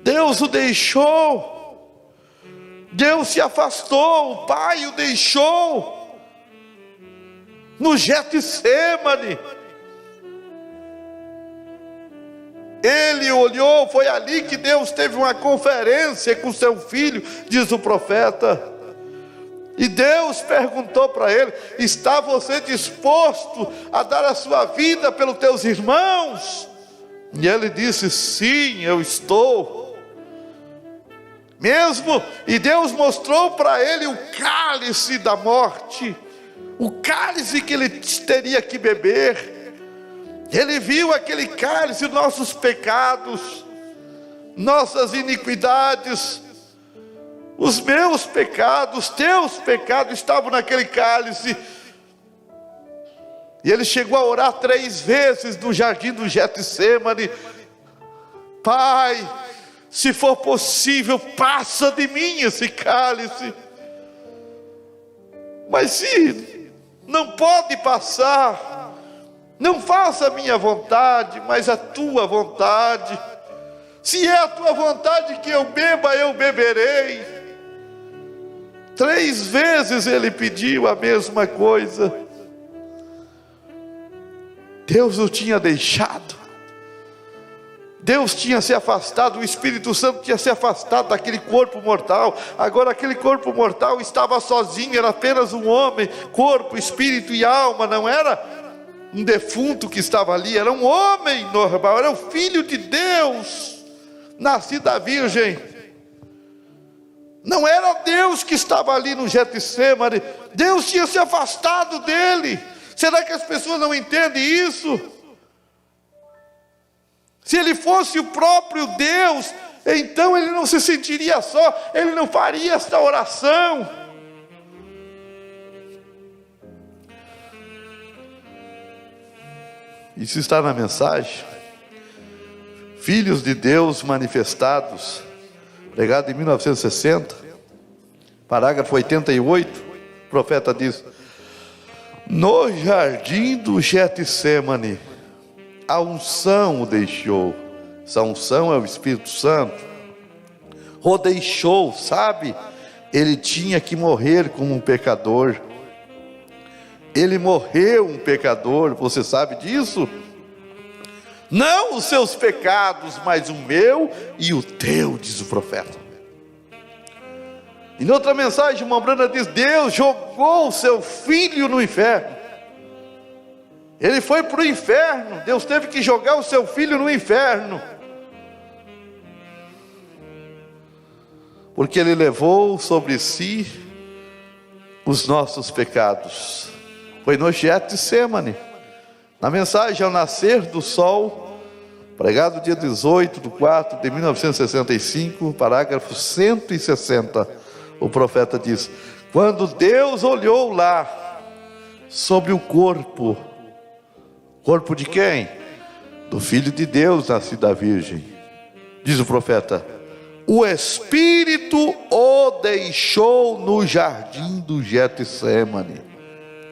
Deus o deixou, Deus se afastou, o Pai o deixou no Getsêmani. Ele olhou, foi ali que Deus teve uma conferência com seu filho, diz o profeta. E Deus perguntou para ele: está você disposto a dar a sua vida pelos teus irmãos? E ele disse: sim, eu estou. Mesmo, e Deus mostrou para ele o cálice da morte, o cálice que ele teria que beber. Ele viu aquele cálice, nossos pecados, nossas iniquidades, os meus pecados, teus pecados estavam naquele cálice. E ele chegou a orar 3 vezes no jardim do Getsêmani: Pai, se for possível, passa de mim esse cálice. Mas se não pode passar, não faça a minha vontade, mas a tua vontade. Se é a tua vontade que eu beba, eu beberei. 3 vezes ele pediu a mesma coisa. Deus o tinha deixado, Deus tinha se afastado, o Espírito Santo tinha se afastado daquele corpo mortal. Agora aquele corpo mortal estava sozinho, era apenas um homem, corpo, espírito e alma. Não era um defunto que estava ali, era um homem normal, era o Filho de Deus, nascido da Virgem. Não era Deus que estava ali no Getsêmani, Deus tinha se afastado dele. Será que as pessoas não entendem isso? Se ele fosse o próprio Deus, então ele não se sentiria só, ele não faria esta oração. Isso está na mensagem Filhos de Deus Manifestados, pregado em 1960, parágrafo 88. O profeta diz: no jardim do Getsêmani, a unção o deixou. Essa unção é o Espírito Santo. O deixou, sabe? Ele tinha que morrer como um pecador. Ele morreu um pecador, você sabe disso? Não os seus pecados, mas o meu e o teu, diz o profeta. Em outra mensagem, uma Brana diz: Deus jogou o seu filho no inferno. Ele foi para o inferno, Deus teve que jogar o seu filho no inferno, porque ele levou sobre si os nossos pecados. Foi no Getsêmani, na mensagem ao nascer do sol, pregado dia 18/4 de 1965, parágrafo 160, o profeta diz: quando Deus olhou lá sobre o corpo de quem? Do Filho de Deus, nascido da Virgem, diz o profeta: o Espírito o deixou no jardim do Getsêmani.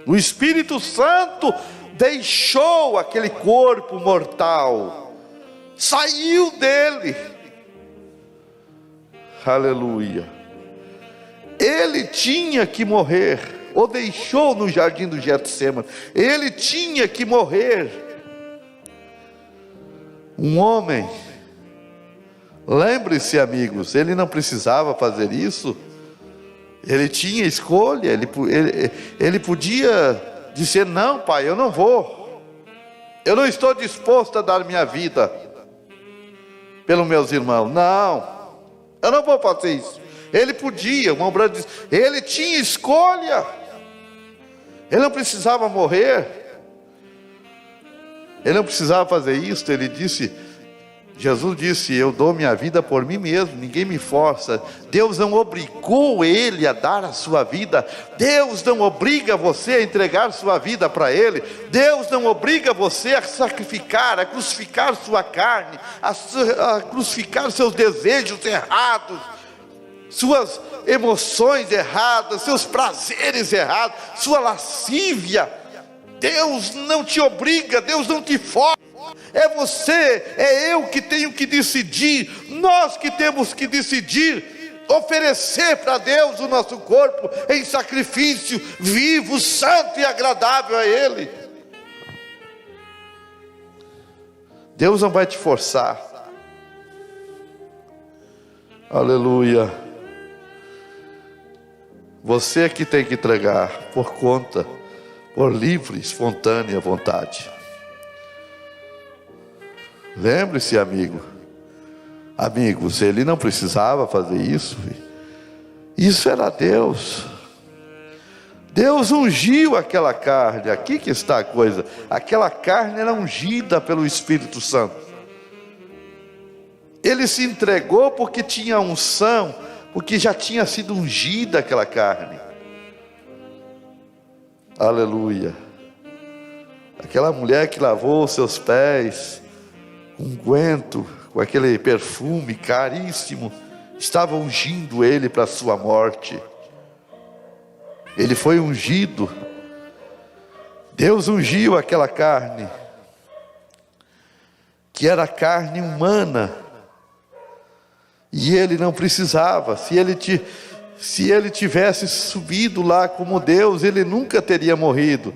O Espírito Santo deixou aquele corpo mortal, saiu dele. Aleluia. Ele tinha que morrer, o deixou no jardim do Getsêmani. Ele tinha que morrer. Um homem, lembre-se, amigos, ele não precisava fazer isso. Ele tinha escolha, ele podia dizer: não, pai, eu não vou, eu não estou disposto a dar minha vida pelos meus irmãos. Não, eu não vou fazer isso. Ele podia, o Brana diz, ele tinha escolha, ele não precisava morrer, ele não precisava fazer isso. Ele disse, Jesus disse: eu dou minha vida por mim mesmo, ninguém me força. Deus não obrigou ele a dar a sua vida. Deus não obriga você a entregar sua vida para ele. Deus não obriga você a sacrificar, a crucificar sua carne, a crucificar seus desejos errados, suas emoções erradas, seus prazeres errados, sua lascívia. Deus não te obriga, Deus não te força. É você, é eu que tenho que decidir. Nós que temos que decidir oferecer para Deus o nosso corpo em sacrifício vivo, santo e agradável a Ele. Deus não vai te forçar. Aleluia. Você que tem que entregar por conta, por livre, espontânea vontade. Lembre-se, amigos, ele não precisava fazer isso. Isso era Deus. Deus ungiu aquela carne. Aqui que está a coisa. Aquela carne era ungida pelo Espírito Santo. Ele se entregou porque tinha unção, porque já tinha sido ungida aquela carne. Aleluia. Aquela mulher que lavou seus pés com unguento, com aquele perfume caríssimo, estava ungindo ele para a sua morte. Ele foi ungido. Deus ungiu aquela carne, que era carne humana, e ele não precisava. Se ele tivesse subido lá como Deus, ele nunca teria morrido.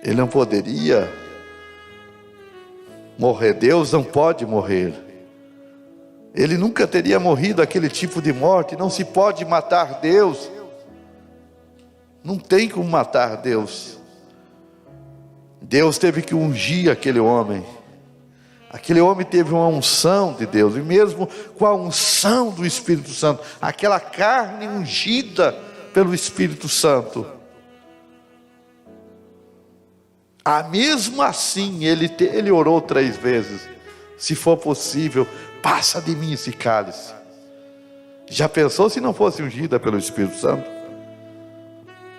Ele não poderia morrer. Deus não pode morrer. Ele nunca teria morrido aquele tipo de morte. Não se pode matar Deus. Não tem como matar Deus. Deus teve que ungir aquele homem. Aquele homem teve uma unção de Deus, e mesmo com a unção do Espírito Santo, aquela carne ungida pelo Espírito Santo, mesmo assim ele orou 3 vezes: se for possível, passa de mim esse cálice. Já pensou se não fosse ungida pelo Espírito Santo?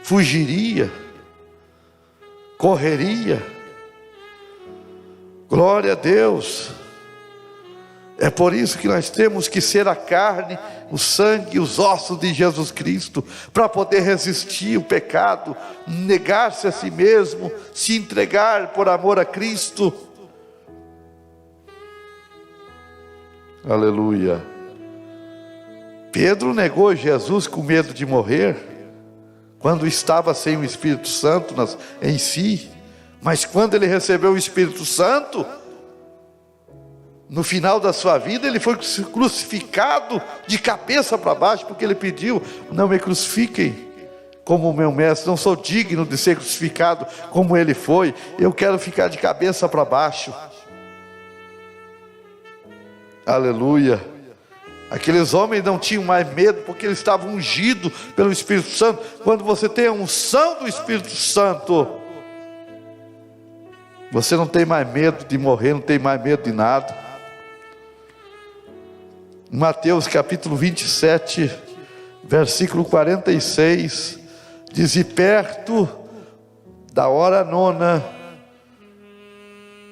Fugiria, correria. Glória a Deus. É por isso que nós temos que ser a carne, o sangue e os ossos de Jesus Cristo, para poder resistir o pecado, negar-se a si mesmo, se entregar por amor a Cristo. Aleluia. Pedro negou Jesus com medo de morrer, quando estava sem o Espírito Santo em si. Mas quando ele recebeu o Espírito Santo, no final da sua vida, ele foi crucificado de cabeça para baixo, porque ele pediu: não me crucifiquem como o meu mestre, não sou digno de ser crucificado como ele foi, eu quero ficar de cabeça para baixo. Aleluia. Aqueles homens não tinham mais medo, porque eles estavam ungidos pelo Espírito Santo. Quando você tem a unção do Espírito Santo, você não tem mais medo de morrer, não tem mais medo de nada. Mateus capítulo 27, versículo 46, diz: e perto da hora 9,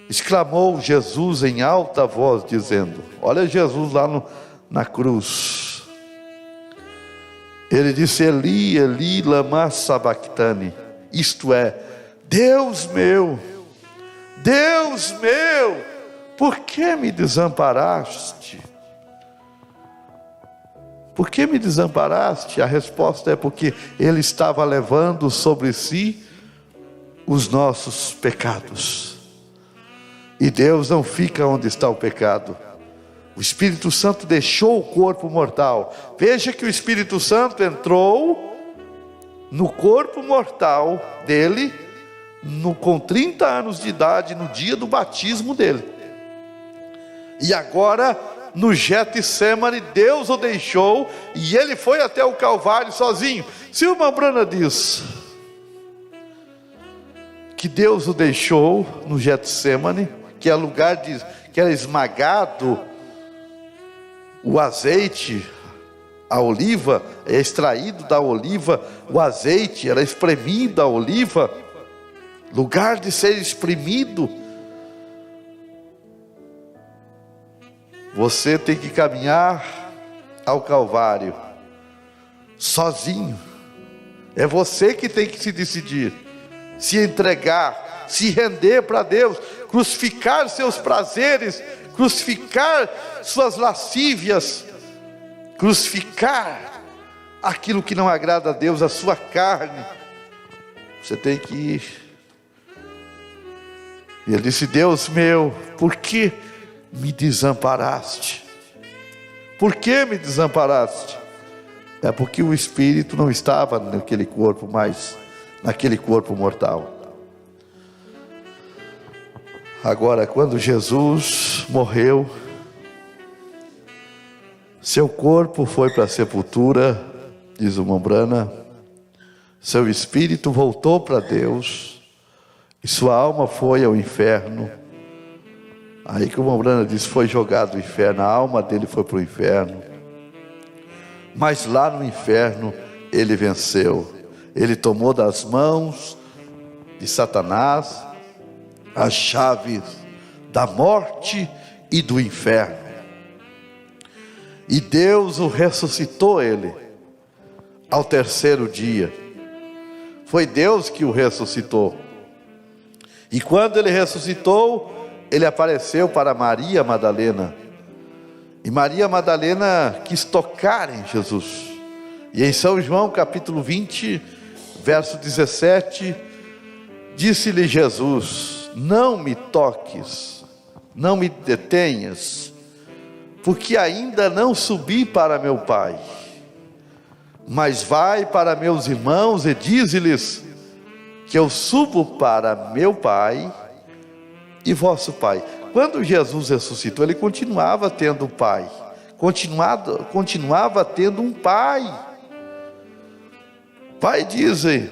exclamou Jesus em alta voz, dizendo... Olha Jesus lá na cruz. Ele disse: Eli, Eli, lama sabachthani. Isto é: Deus meu, por que me desamparaste? Por que me desamparaste? A resposta é porque Ele estava levando sobre si os nossos pecados. E Deus não fica onde está o pecado. O Espírito Santo deixou o corpo mortal. Veja que o Espírito Santo entrou no corpo mortal dele, com 30 anos de idade, no dia do batismo dele. E agora, no Getsemane, Deus o deixou, e ele foi até o Calvário sozinho. Se o irmão Brana diz que Deus o deixou no Getsemane, que é lugar que era esmagado o azeite, a oliva, é extraído da oliva, o azeite era espremido da oliva, lugar de ser exprimido. Você tem que caminhar ao Calvário sozinho. É você que tem que se decidir, se entregar, se render para Deus, crucificar seus prazeres, crucificar suas lascívias, crucificar aquilo que não agrada a Deus, a sua carne. Você tem que ir. E ele disse: Deus meu, por que me desamparaste? Por que me desamparaste? É porque o espírito não estava naquele corpo, mas naquele corpo mortal. Agora, quando Jesus morreu, seu corpo foi para a sepultura, diz o Mombrana, seu espírito voltou para Deus, e sua alma foi ao inferno. Aí que o Mombrana diz, foi jogado no inferno, a alma dele foi para o inferno. Mas lá no inferno ele venceu. Ele tomou das mãos de Satanás as chaves da morte e do inferno. E Deus o ressuscitou ele ao terceiro dia. Foi Deus que o ressuscitou. E quando ele ressuscitou, ele apareceu para Maria Madalena. E Maria Madalena quis tocar em Jesus. E em São João capítulo 20, verso 17, disse-lhe Jesus: não me toques, não me detenhas, porque ainda não subi para meu Pai. Mas vai para meus irmãos e dize-lhes que eu subo para meu Pai e vosso Pai. Quando Jesus ressuscitou, ele continuava tendo um Pai, continuava tendo um Pai. Pai, dizem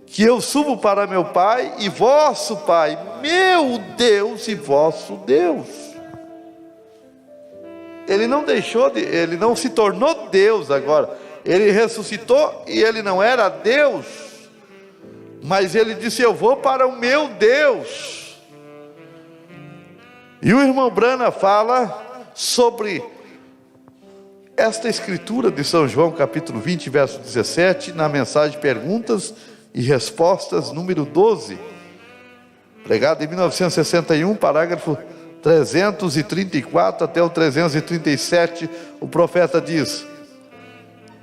que eu subo para meu Pai e vosso Pai, meu Deus e vosso Deus. Ele não deixou de, ele não se tornou Deus agora. Ele ressuscitou e ele não era Deus, mas ele disse: eu vou para o meu Deus. E o irmão Brana fala sobre esta escritura de São João capítulo 20, verso 17, na mensagem Perguntas e Respostas número 12, pregado em 1961, parágrafo 334 até o 337. O profeta diz,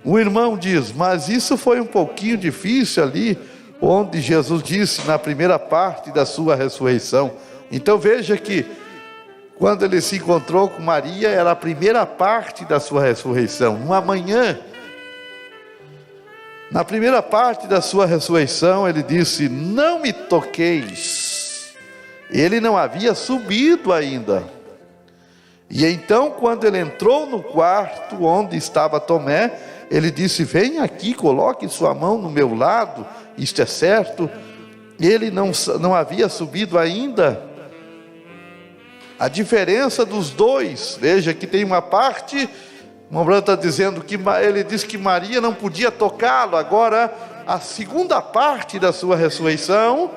o irmão diz: mas isso foi um pouquinho difícil ali, onde Jesus disse na primeira parte da sua ressurreição. Então veja que quando ele se encontrou com Maria, era a primeira parte da sua ressurreição, uma manhã. Na primeira parte da sua ressurreição, ele disse: não me toqueis. Ele não havia subido ainda. E então, quando ele entrou no quarto onde estava Tomé, ele disse: vem aqui, coloque sua mão no meu lado, isto é certo. Ele não havia subido ainda. A diferença dos dois, veja que tem uma parte, o Mombrana está dizendo que ele disse que Maria não podia tocá-lo. Agora, a segunda parte da sua ressurreição,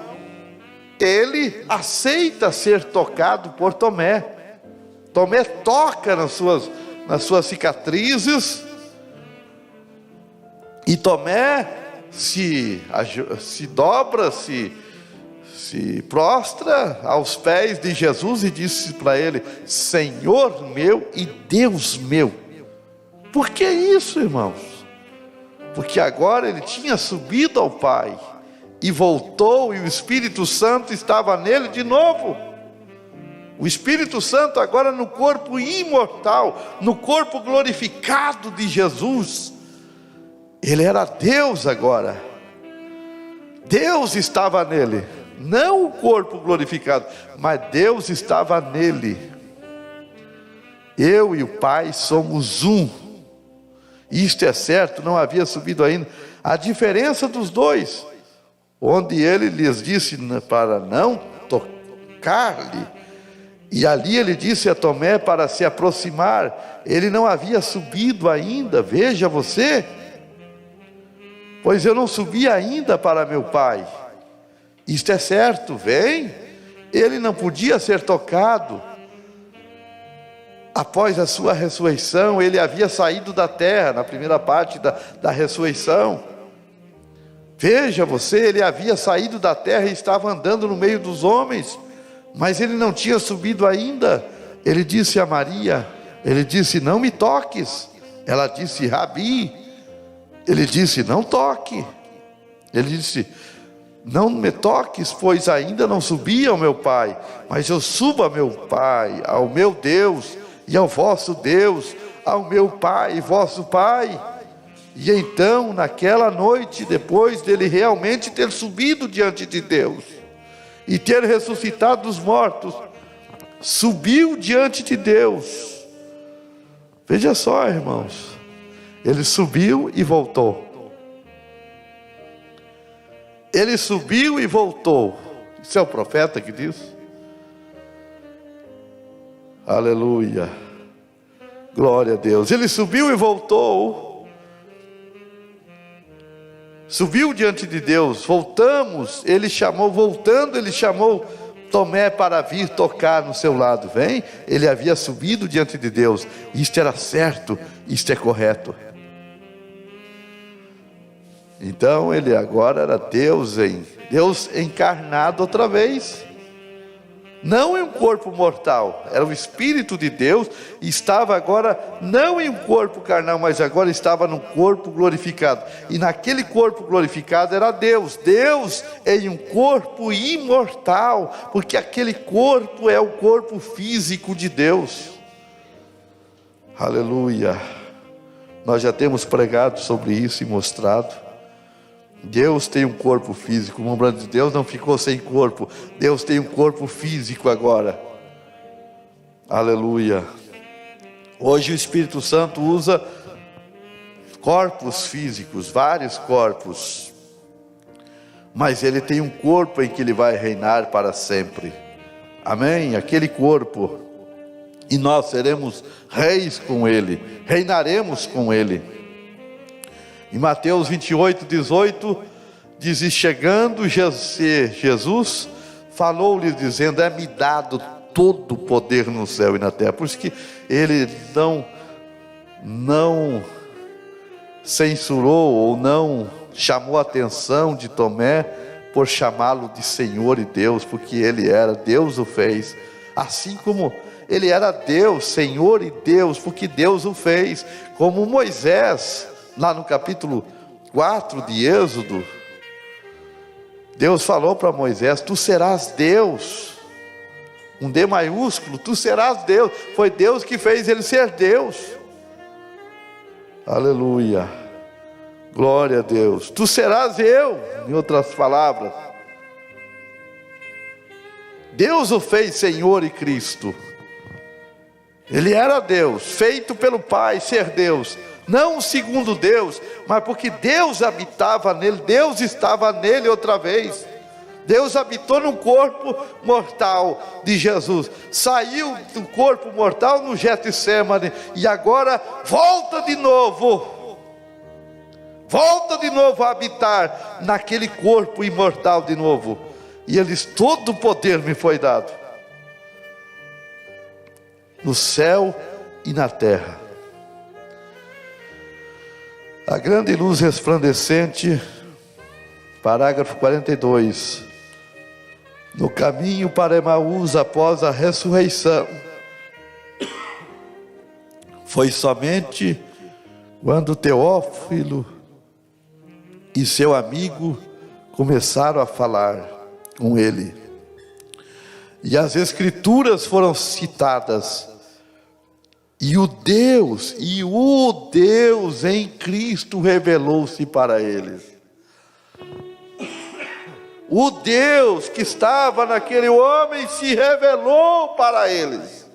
ele aceita ser tocado por Tomé. Tomé toca nas suas cicatrizes, e Tomé se dobra, se prostra aos pés de Jesus e disse para ele: Senhor meu e Deus meu. Por que isso, irmãos? Porque agora ele tinha subido ao Pai e voltou, e o Espírito Santo estava nele de novo. O Espírito Santo agora no corpo imortal, no corpo glorificado de Jesus. Ele era Deus agora. Deus estava nele. Não o corpo glorificado, mas Deus estava nele. Eu e o Pai somos um. Isto é certo, não havia subido ainda. A diferença dos dois, onde ele lhes disse para não tocar-lhe, e ali ele disse a Tomé para se aproximar. Ele não havia subido ainda. Veja você, pois eu não subi ainda para meu Pai. Isto é certo, vem. Ele não podia ser tocado. Após a sua ressurreição, ele havia saído da terra, na primeira parte da ressurreição. Veja você, ele havia saído da terra e estava andando no meio dos homens, mas ele não tinha subido ainda. Ele disse a Maria, ele disse: não me toques. Ela disse: Rabi. Ele disse: não toque. Ele disse: não me toques, pois ainda não subi ao meu Pai, mas eu subo a meu Pai, ao meu Deus e ao vosso Deus, ao meu Pai e vosso Pai. E então, naquela noite, depois dele realmente ter subido diante de Deus e ter ressuscitado dos mortos, subiu diante de Deus. Veja só, irmãos, ele subiu e voltou. Ele subiu e voltou. Isso é o profeta que diz? Aleluia. Glória a Deus. Ele subiu e voltou. Subiu diante de Deus. Voltamos. Ele chamou, voltando, ele chamou Tomé para vir tocar no seu lado. Vem. Ele havia subido diante de Deus. Isto era certo. Isto é correto. Então ele agora era Deus encarnado outra vez, não em um corpo mortal, era o Espírito de Deus, e estava agora não em um corpo carnal, mas agora estava num corpo glorificado, e naquele corpo glorificado era Deus em um corpo imortal, porque aquele corpo é o corpo físico de Deus. Aleluia. Nós já temos pregado sobre isso e mostrado. Deus tem um corpo físico. O obra de Deus não ficou sem corpo. Deus tem um corpo físico agora. Aleluia. Hoje o Espírito Santo usa corpos físicos, vários corpos, mas ele tem um corpo em que ele vai reinar para sempre. Amém? Aquele corpo. E nós seremos reis com ele, reinaremos com ele. Em Mateus 28:18, diz: e chegando Jesus, falou-lhe dizendo: é-me dado todo o poder no céu e na terra. Por isso que ele não censurou ou não chamou a atenção de Tomé por chamá-lo de Senhor e Deus, porque ele era, Deus o fez. Assim como ele era Deus, Senhor e Deus, porque Deus o fez. Como Moisés, lá no capítulo 4 de Êxodo, Deus falou para Moisés: tu serás Deus, um D maiúsculo, tu serás Deus. Foi Deus que fez ele ser Deus. Aleluia, glória a Deus. Tu serás eu, em outras palavras, Deus o fez Senhor e Cristo. Ele era Deus, feito pelo Pai ser Deus, não segundo Deus, mas porque Deus habitava nele, Deus estava nele outra vez. Deus habitou no corpo mortal de Jesus, saiu do corpo mortal no Getsemane, e agora volta de novo a habitar naquele corpo imortal de novo. E ele diz: todo o poder me foi dado, no céu e na terra. A grande luz resplandecente, parágrafo 42. No caminho para Emaús, após a ressurreição, foi somente quando Teófilo e seu amigo começaram a falar com ele, e as escrituras foram citadas, e o Deus em Cristo revelou-se para eles. O Deus que estava naquele homem se revelou para eles.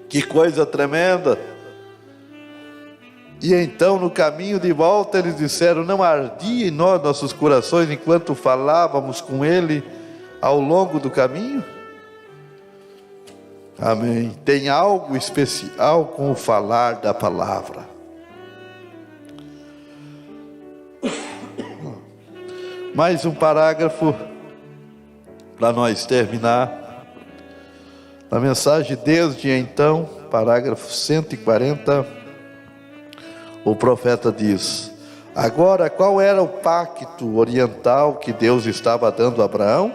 Que coisa tremenda! E então, no caminho de volta, eles disseram: não ardia em nós nossos corações enquanto falávamos com ele ao longo do caminho? Amém. Tem algo especial com o falar da palavra. Mais um parágrafo para nós terminar. Na mensagem desde então, parágrafo 140, o profeta diz: agora, qual era o pacto oriental que Deus estava dando a Abraão?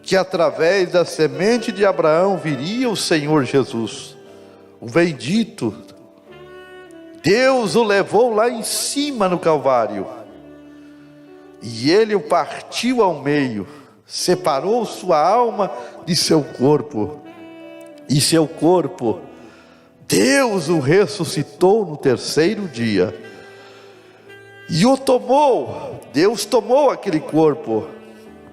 que através da semente de Abraão viria o Senhor Jesus, o bendito. Deus o levou lá em cima no Calvário, e ele o partiu ao meio, separou sua alma de seu corpo, e seu corpo, Deus o ressuscitou no terceiro dia, e o tomou. Deus tomou aquele corpo.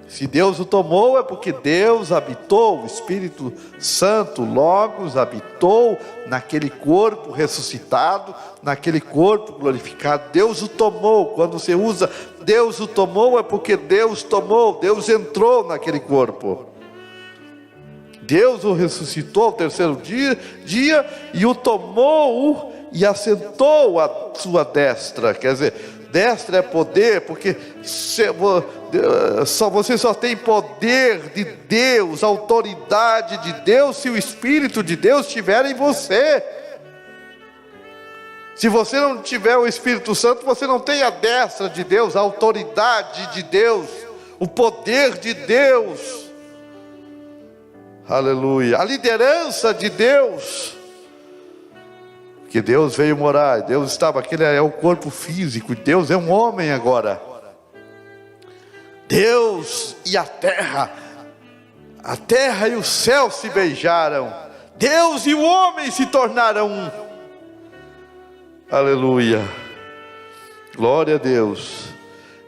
Se Deus o tomou, é porque Deus habitou, o Espírito Santo, Logos, habitou naquele corpo ressuscitado, naquele corpo glorificado. Deus o tomou. Quando você usa Deus o tomou, é porque Deus tomou, Deus entrou naquele corpo. Deus o ressuscitou ao terceiro dia e o tomou e assentou à sua destra. Quer dizer, destra é poder, porque você só tem poder de Deus, autoridade de Deus, se o Espírito de Deus estiver em você. Se você não tiver o Espírito Santo, você não tem a destra de Deus, a autoridade de Deus, o poder de Deus, aleluia, a liderança de Deus. Que Deus veio morar, Deus estava, aquele é o corpo físico, Deus é um homem agora. Deus e a terra e o céu se beijaram, Deus e o homem se tornaram um. Aleluia, glória a Deus.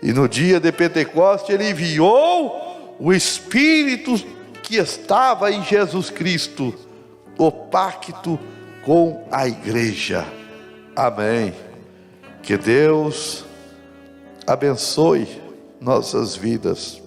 E no dia de Pentecostes ele enviou o Espírito que estava em Jesus Cristo, o pacto com a igreja. Amém. Que Deus abençoe nossas vidas.